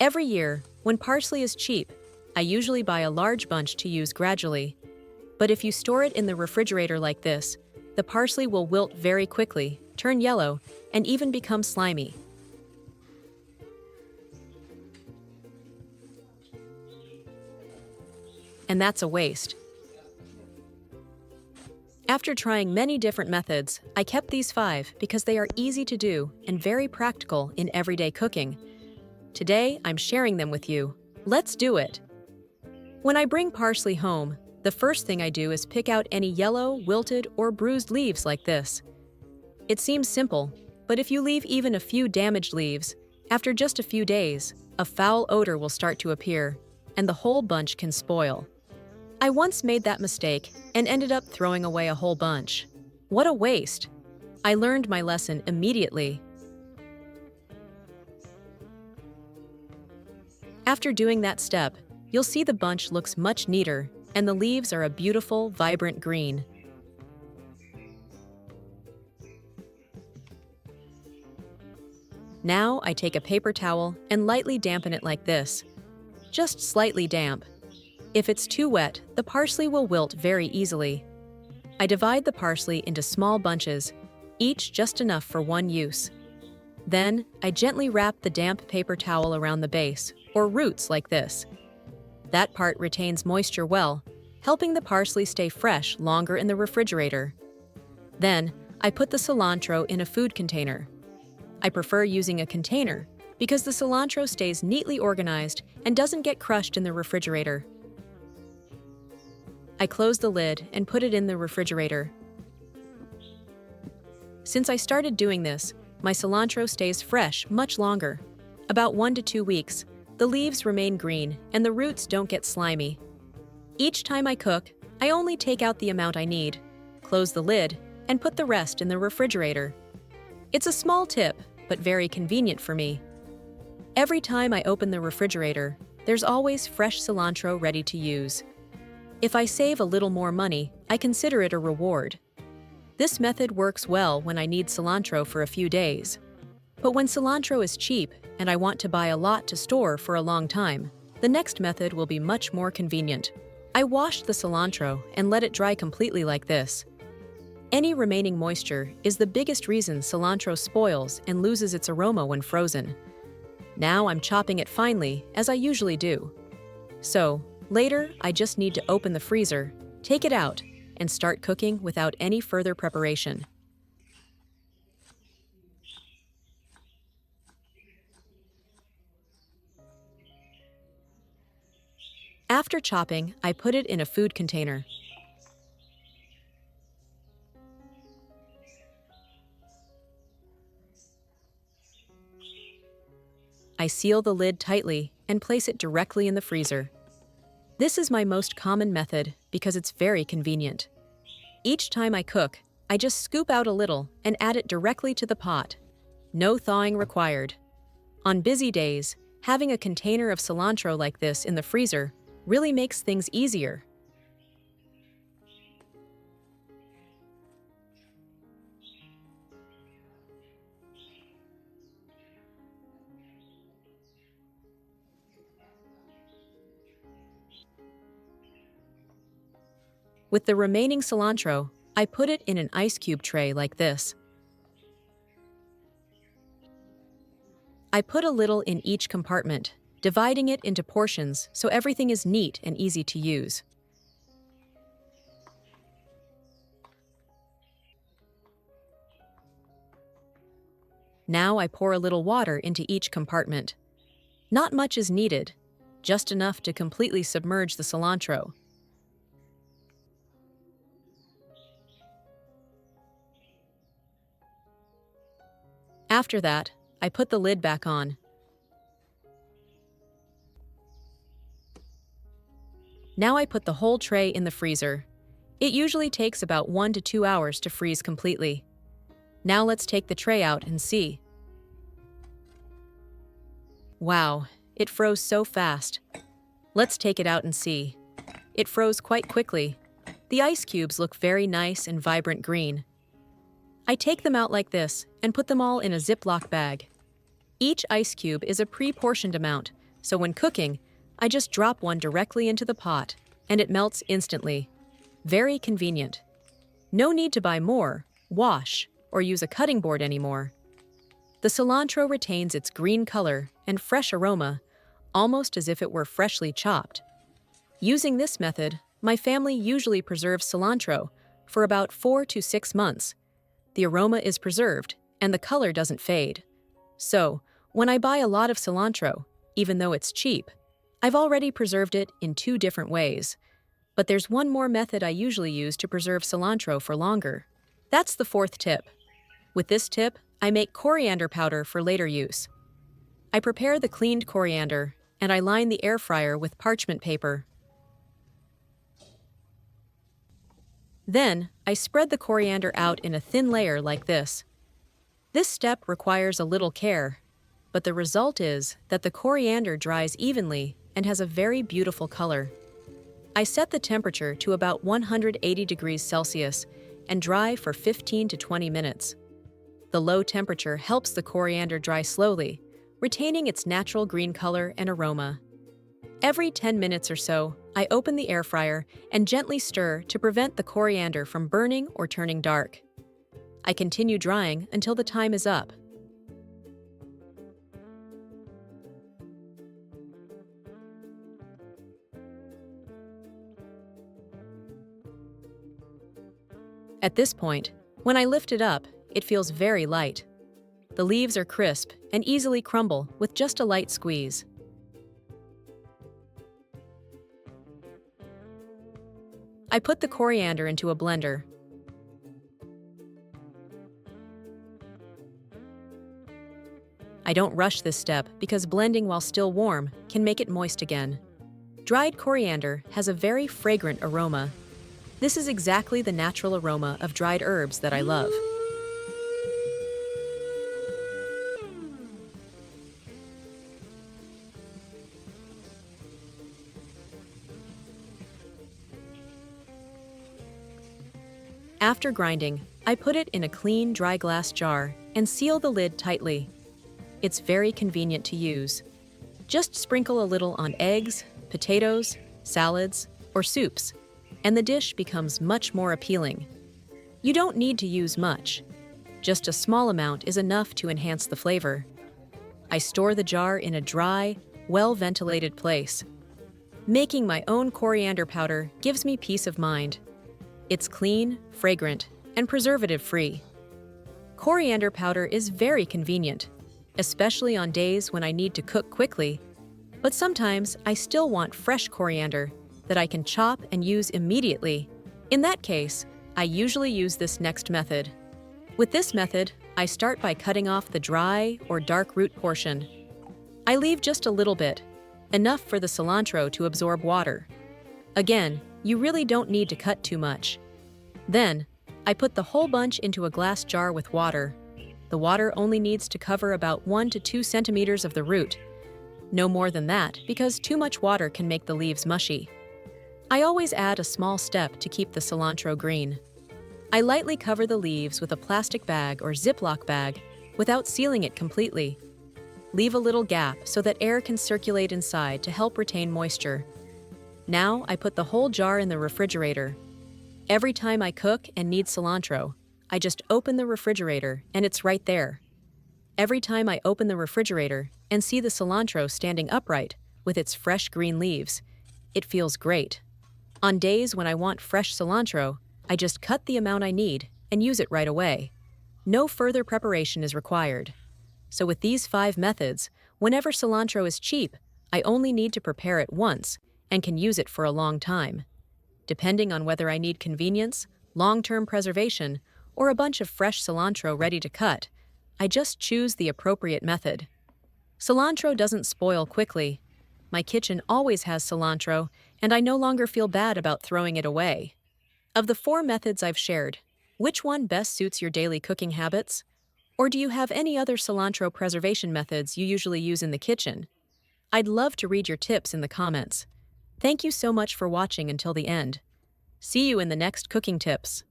Every year, when parsley is cheap, I usually buy a large bunch to use gradually. But if you store it in the refrigerator like this, the parsley will wilt very quickly, turn yellow, and even become slimy. And that's a waste. After trying many different methods, I kept these 5 because they are easy to do and very practical in everyday cooking. Today, I'm sharing them with you. Let's do it! When I bring parsley home, the first thing I do is pick out any yellow, wilted, or bruised leaves like this. It seems simple, but if you leave even a few damaged leaves, after just a few days, a foul odor will start to appear, and the whole bunch can spoil. I once made that mistake and ended up throwing away a whole bunch. What a waste! I learned my lesson immediately. After doing that step, you'll see the bunch looks much neater, and the leaves are a beautiful, vibrant green. Now I take a paper towel and lightly dampen it like this. Just slightly damp. If it's too wet, the parsley will wilt very easily. I divide the parsley into small bunches, each just enough for one use. Then, I gently wrap the damp paper towel around the base, or roots like this. That part retains moisture well, helping the parsley stay fresh longer in the refrigerator. Then, I put the cilantro in a food container. I prefer using a container because the cilantro stays neatly organized and doesn't get crushed in the refrigerator. I close the lid and put it in the refrigerator. Since I started doing this, my cilantro stays fresh much longer. About 1 to 2 weeks, the leaves remain green and the roots don't get slimy. Each time I cook, I only take out the amount I need, close the lid, and put the rest in the refrigerator. It's a small tip, but very convenient for me. Every time I open the refrigerator, there's always fresh cilantro ready to use. If I save a little more money, I consider it a reward. This method works well when I need cilantro for a few days. But when cilantro is cheap and I want to buy a lot to store for a long time, the next method will be much more convenient. I wash the cilantro and let it dry completely like this. Any remaining moisture is the biggest reason cilantro spoils and loses its aroma when frozen. Now I'm chopping it finely, as I usually do. So, later I just need to open the freezer, take it out, and start cooking without any further preparation. After chopping, I put it in a food container. I seal the lid tightly and place it directly in the freezer. This is my most common method because it's very convenient. Each time I cook, I just scoop out a little and add it directly to the pot. No thawing required. On busy days, having a container of cilantro like this in the freezer really makes things easier. With the remaining cilantro, I put it in an ice cube tray like this. I put a little in each compartment, dividing it into portions so everything is neat and easy to use. Now I pour a little water into each compartment. Not much is needed, just enough to completely submerge the cilantro. After that, I put the lid back on. Now I put the whole tray in the freezer. It usually takes about 1 to 2 hours to freeze completely. Now let's take the tray out and see. Wow, it froze so fast. Let's take it out and see. It froze quite quickly. The ice cubes look very nice and vibrant green. I take them out like this and put them all in a Ziploc bag. Each ice cube is a pre-portioned amount, So when cooking, I just drop one directly into the pot, and it melts instantly. Very convenient. No need to buy more, wash, or use a cutting board anymore. The cilantro retains its green color and fresh aroma, almost as if it were freshly chopped. Using this method, my family usually preserves cilantro for about 4 to 6 months. The aroma is preserved, and the color doesn't fade. So, when I buy a lot of cilantro, even though it's cheap, I've already preserved it in 2 different ways. But there's one more method I usually use to preserve cilantro for longer. That's the 4th tip. With this tip, I make coriander powder for later use. I prepare the cleaned coriander, and I line the air fryer with parchment paper. Then, I spread the coriander out in a thin layer like this. This step requires a little care, but the result is that the coriander dries evenly and has a very beautiful color. I set the temperature to about 180 degrees Celsius and dry for 15 to 20 minutes. The low temperature helps the coriander dry slowly, retaining its natural green color and aroma. Every 10 minutes or so, I open the air fryer and gently stir to prevent the coriander from burning or turning dark. I continue drying until the time is up. At this point, when I lift it up, it feels very light. The leaves are crisp and easily crumble with just a light squeeze. I put the coriander into a blender. I don't rush this step because blending while still warm can make it moist again. Dried coriander has a very fragrant aroma. This is exactly the natural aroma of dried herbs that I love. After grinding, I put it in a clean, dry glass jar and seal the lid tightly. It's very convenient to use. Just sprinkle a little on eggs, potatoes, salads, or soups, and the dish becomes much more appealing. You don't need to use much. Just a small amount is enough to enhance the flavor. I store the jar in a dry, well-ventilated place. Making my own coriander powder gives me peace of mind. It's clean, fragrant, and preservative-free. Coriander powder is very convenient, especially on days when I need to cook quickly, but sometimes I still want fresh coriander that I can chop and use immediately. In that case, I usually use this next method. With this method, I start by cutting off the dry or dark root portion. I leave just a little bit, enough for the cilantro to absorb water. Again, you really don't need to cut too much. Then, I put the whole bunch into a glass jar with water. The water only needs to cover about 1 to 2 centimeters of the root. No more than that, because too much water can make the leaves mushy. I always add a small step to keep the cilantro green. I lightly cover the leaves with a plastic bag or Ziploc bag without sealing it completely. Leave a little gap so that air can circulate inside to help retain moisture. Now I put the whole jar in the refrigerator. Every time I cook and need cilantro, I just open the refrigerator and it's right there. Every time I open the refrigerator and see the cilantro standing upright with its fresh green leaves, it feels great. On days when I want fresh cilantro, I just cut the amount I need and use it right away. No further preparation is required. So with these 5 methods, whenever cilantro is cheap, I only need to prepare it once and can use it for a long time. Depending on whether I need convenience, long-term preservation, or a bunch of fresh cilantro ready to cut, I just choose the appropriate method. Cilantro doesn't spoil quickly. My kitchen always has cilantro, and I no longer feel bad about throwing it away. Of the 4 methods I've shared, which one best suits your daily cooking habits? Or do you have any other cilantro preservation methods you usually use in the kitchen? I'd love to read your tips in the comments. Thank you so much for watching until the end. See you in the next cooking tips.